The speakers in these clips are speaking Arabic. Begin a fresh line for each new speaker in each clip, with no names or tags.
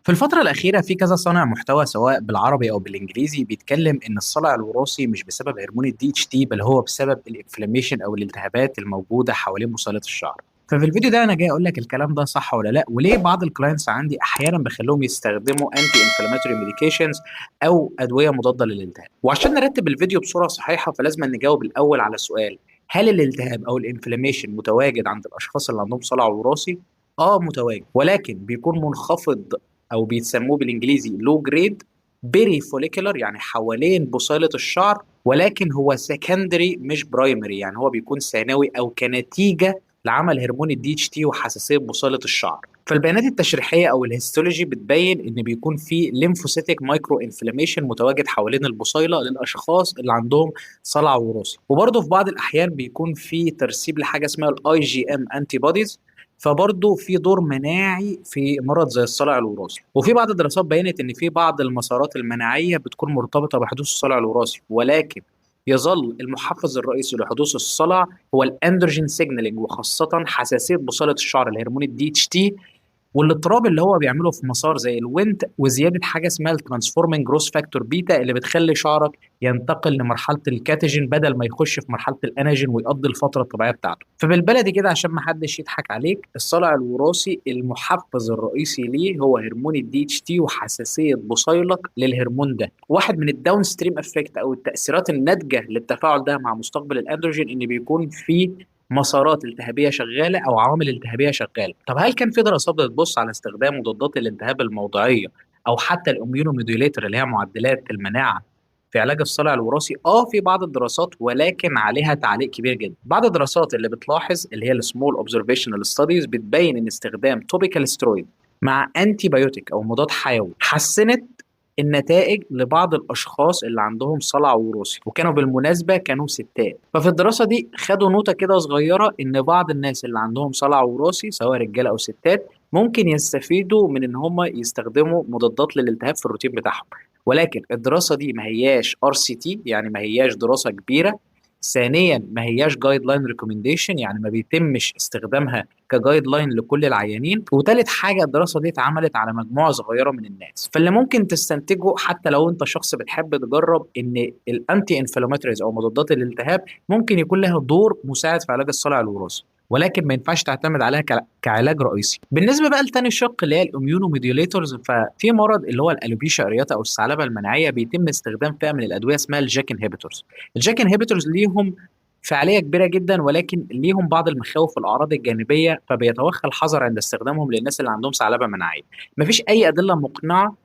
في الفترة الأخيرة في كذا صانع محتوى سواء بالعربي أو بالإنجليزي بيتكلم إن الصلع الوراثي مش بسبب هرمون الدي اتش تي، بل هو بسبب الانفلاميشن أو الالتهابات الموجودة حوالين بصيلة الشعر. ففي الفيديو ده أنا جاي أقول لك الكلام ده صح ولا لأ، وليه بعض الكلاينتس عندي أحيانا بخليهم يستخدموا أنتي انفلاماتوري ميديكيشنز أو أدوية مضادة للالتهاب. وعشان نرتب الفيديو بصورة صحيحة فلازم نجاوب الأول على سؤال: هل الالتهاب أو الانفلاميشن متواجد عند الأشخاص اللي عندهم صلع وراثي؟ متواجد، ولكن بيكون منخفض او بيسموه بالانجليزي لو جريد بيري فوليكولر، يعني حوالين بصيلة الشعر، ولكن هو سكندري مش برايمري، يعني هو بيكون ثانوي او كنتيجة لعمل هرمون الدي اتش تي وحساسية بصيلة الشعر. فالبيانات التشريحية او الهيستولوجي بتبين ان بيكون في ليمفوسيتك مايكرو انفلاميشن متواجد حوالين البصيلة للاشخاص اللي عندهم صلع وراثي. وبرضه في بعض الاحيان بيكون في ترسيب لحاجة اسمها الاي جي ام انتي بوديز، فبرضه في دور مناعي في مرض زي الصلع الوراثي. وفي بعض الدراسات بينت ان في بعض المسارات المناعيه بتكون مرتبطه بحدوث الصلع الوراثي، ولكن يظل المحفز الرئيسي لحدوث الصلع هو الاندروجين سيجنالينج، وخاصه حساسيه بصيله الشعر لهرمون الدي اتش تي، والاضطراب اللي هو بيعمله في مسار زي الوينت، وزياده حاجه اسمها الترانسفورمينج جروس فاكتور بيتا اللي بتخلي شعرك ينتقل لمرحله الكاتيجين بدل ما يخش في مرحله الاناجين ويقضي الفتره الطبيعيه بتاعته. فبالبلدي كده عشان ما حدش يضحك عليك، الصلع الوراثي المحفز الرئيسي ليه هو هرمون الدي اتش تي وحساسيه بصيلك للهرمون ده. واحد من الداون ستريم افكت او التاثيرات الناتجه للتفاعل ده مع مستقبل الاندروجين ان بيكون في مسارات التهابيه شغاله او عوامل التهابيه شغاله. طب هل كان في دراسات بتبص على استخدام مضادات الالتهاب الموضعيه او حتى الاميونوموديوليتر اللي هي معدلات المناعه في علاج الصلع الوراثي؟ في بعض الدراسات، ولكن عليها تعليق كبير جدا. بعض الدراسات اللي بتلاحظ اللي هي السمول اوبزرفيشنال ستاديز بتبين ان استخدام توبيكال سترويد مع انتي بايوتيك او مضاد حيوي حسنت النتائج لبعض الاشخاص اللي عندهم صلع وراثي، وكانوا بالمناسبه كانوا ستات. ففي الدراسه دي خدوا نوتة كده صغيره ان بعض الناس اللي عندهم صلع وراثي سواء رجاله او ستات ممكن يستفيدوا من ان هم يستخدموا مضادات للالتهاب في الروتين بتاعهم. ولكن الدراسه دي ما هياش ار سي تي، يعني ما هياش دراسه كبيره. ثانيا ما هياش جايد لاين ريكومنديشن، يعني ما بيتمش استخدامها كجايد لاين لكل العيانين. وتالت حاجه الدراسه دي اتعملت على مجموعه صغيره من الناس. فاللي ممكن تستنتجه حتى لو انت شخص بتحب تجرب ان الانتي انفلاماتوريز او مضادات الالتهاب ممكن يكون لها دور مساعد في علاج الصلع الوراثي، ولكن ما ينفعش تعتمد عليها كعلاج رئيسي. بالنسبه بقى لتاني شق اللي هي الاميونو ميديوليتورز، ففي مرض اللي هو الالوبيشيا ارياتا او الثعلبه المناعيه بيتم استخدام فئه من الادويه اسمها الجاك انهبيتورز. الجاك انهبيتورز ليهم فعاليه كبيره جدا، ولكن ليهم بعض المخاوف والاعراض الجانبيه، فبيتوخى الحذر عند استخدامهم للناس اللي عندهم ثعلبه مناعيه. مفيش اي ادله مقنعه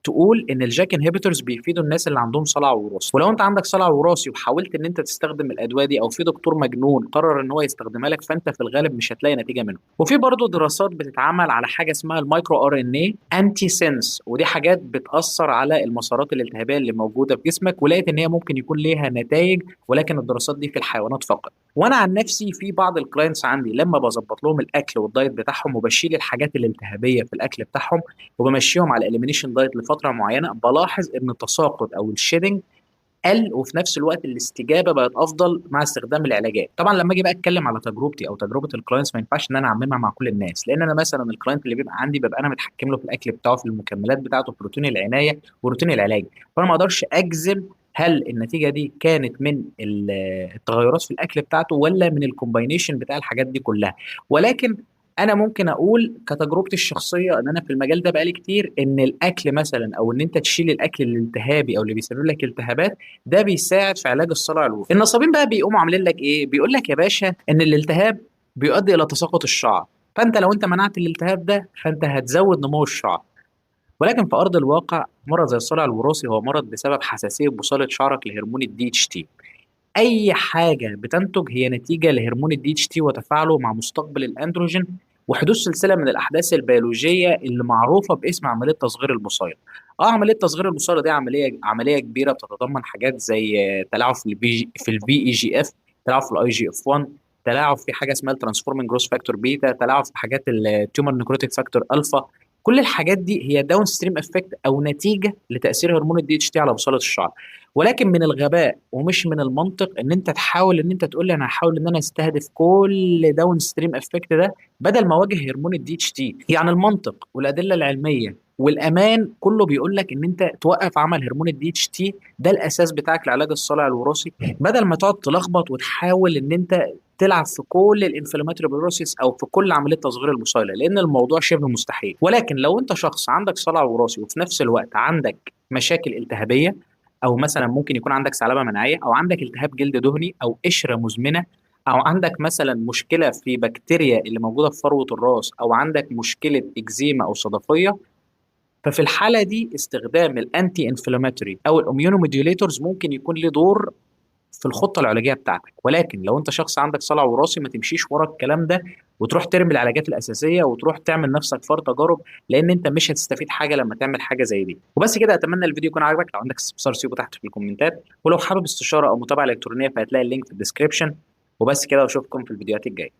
تقول ان الجاك انهبيتورز بيفيدوا الناس اللي عندهم صلع وراثي. ولو انت عندك صلع وراثي وحاولت ان انت تستخدم الادويه دي، او في دكتور مجنون قرر ان هو يستخدمها لك، فانت في الغالب مش هتلاقي نتيجه منه. وفي برضه دراسات بتتعمل على حاجه اسمها المايكرو ار ان اي انتي سينس، ودي حاجات بتاثر على المسارات الالتهابيه اللي موجوده في جسمك، ولقيت ان هي ممكن يكون ليها نتائج، ولكن الدراسات دي في الحيوانات فقط. وانا عن نفسي في بعض الكلاينتس عندي لما بظبط لهم الاكل والدايت بتاعهم وبشيل الحاجات الالتهابيه في الاكل بتاعهم وبمشيهم على اليمينيشن دايت لفتره معينه، بلاحظ ان التساقط او الشيدنج قل، وفي نفس الوقت الاستجابه بقت افضل مع استخدام العلاجات. طبعا لما اجي بقى اتكلم على تجربتي او تجربه الكلاينتس ما ينفعش ان انا اعممها مع كل الناس، لان انا مثلا الكلاينت اللي بيبقى عندي ببقى انا متحكم له في الاكل بتاعه، في المكملات بتاعته، في روتين العنايه وروتين العلاج. فانا ما اقدرش اجزم هل النتيجه دي كانت من التغيرات في الاكل بتاعته ولا من الكومباينيشن بتاع الحاجات دي كلها. ولكن انا ممكن اقول كتجربتي الشخصيه ان انا في المجال ده بقالي كتير، ان الاكل مثلا او ان انت تشيل الاكل الالتهابي او اللي بيسبب لك التهابات ده بيساعد في علاج الصلع الوراثي. النصابين بقى بيقوموا عاملين لك ايه؟ بيقول لك يا باشا ان الالتهاب بيؤدي الى تساقط الشعر، فانت لو انت منعت الالتهاب ده فانت هتزود نمو الشعر. ولكن في ارض الواقع مرض زي الصلع الوراثي هو مرض بسبب حساسيه بصيله شعرك لهرمون الدي اتش تي. اي حاجه بتنتج هي نتيجه لهرمون الدي اتش تي وتفاعله مع مستقبل الاندروجين، وحدوث سلسله من الاحداث البيولوجيه اللي معروفه باسم عمليه تصغير البصيله. عمليه تصغير البصيله دي عمليه كبيره بتتضمن حاجات زي تلاعب في الفي اي جي اف، تلاعب في الاي جي اف 1، تلاعب في حاجه اسمها الترانسفورمينج جروس فاكتور بيتا، تلاعب في حاجات التيومر نيكروتيك فاكتور الفا. كل الحاجات دي هي داون ستريم افكت او نتيجه لتاثير هرمون الدي اتش تي على بصيله الشعر. ولكن من الغباء ومش من المنطق ان انت تحاول ان انت تقول لي انا هحاول ان انا استهدف كل داون ستريم افكت ده بدل ما اواجه هرمون الدي اتش تي. يعني المنطق والادله العلميه والامان كله بيقول لك ان انت توقف عمل هرمون الدي اتش تي، ده الاساس بتاعك لعلاج الصلع الوراثي، بدل ما تقعد تلخبط وتحاول ان انت تلعب في كل الانفلاماتوري بروسيس او في كل عمليه تصغير البصيله، لان الموضوع شبه مستحيل. ولكن لو انت شخص عندك صلع وراثي وفي نفس الوقت عندك مشاكل التهابيه، او مثلا ممكن يكون عندك ثعلبه مناعيه، او عندك التهاب جلد دهني، او قشره مزمنه، او عندك مثلا مشكله في بكتيريا اللي موجوده في فروه الراس، او عندك مشكله اكزيما او صدفيه، ففي الحاله دي استخدام الانتي انفلاماتوري او الاميونوموديوليتورز ممكن يكون له دور في الخطه العلاجيه بتاعتك. ولكن لو انت شخص عندك صلع وراثي ما تمشيش ورا الكلام ده وتروح ترمي العلاجات الاساسيه وتروح تعمل نفسك فار تجارب، لان انت مش هتستفيد حاجه لما تعمل حاجه زي دي. وبس كده، اتمنى الفيديو يكون عجبك. لو عندك استفسار سيبه تحت في الكومنتات، ولو حابب استشاره او متابعه الكترونيه فهتلاقي اللينك في الديسكريبشن. وبس كده، واشوفكم في الفيديوهات الجايه.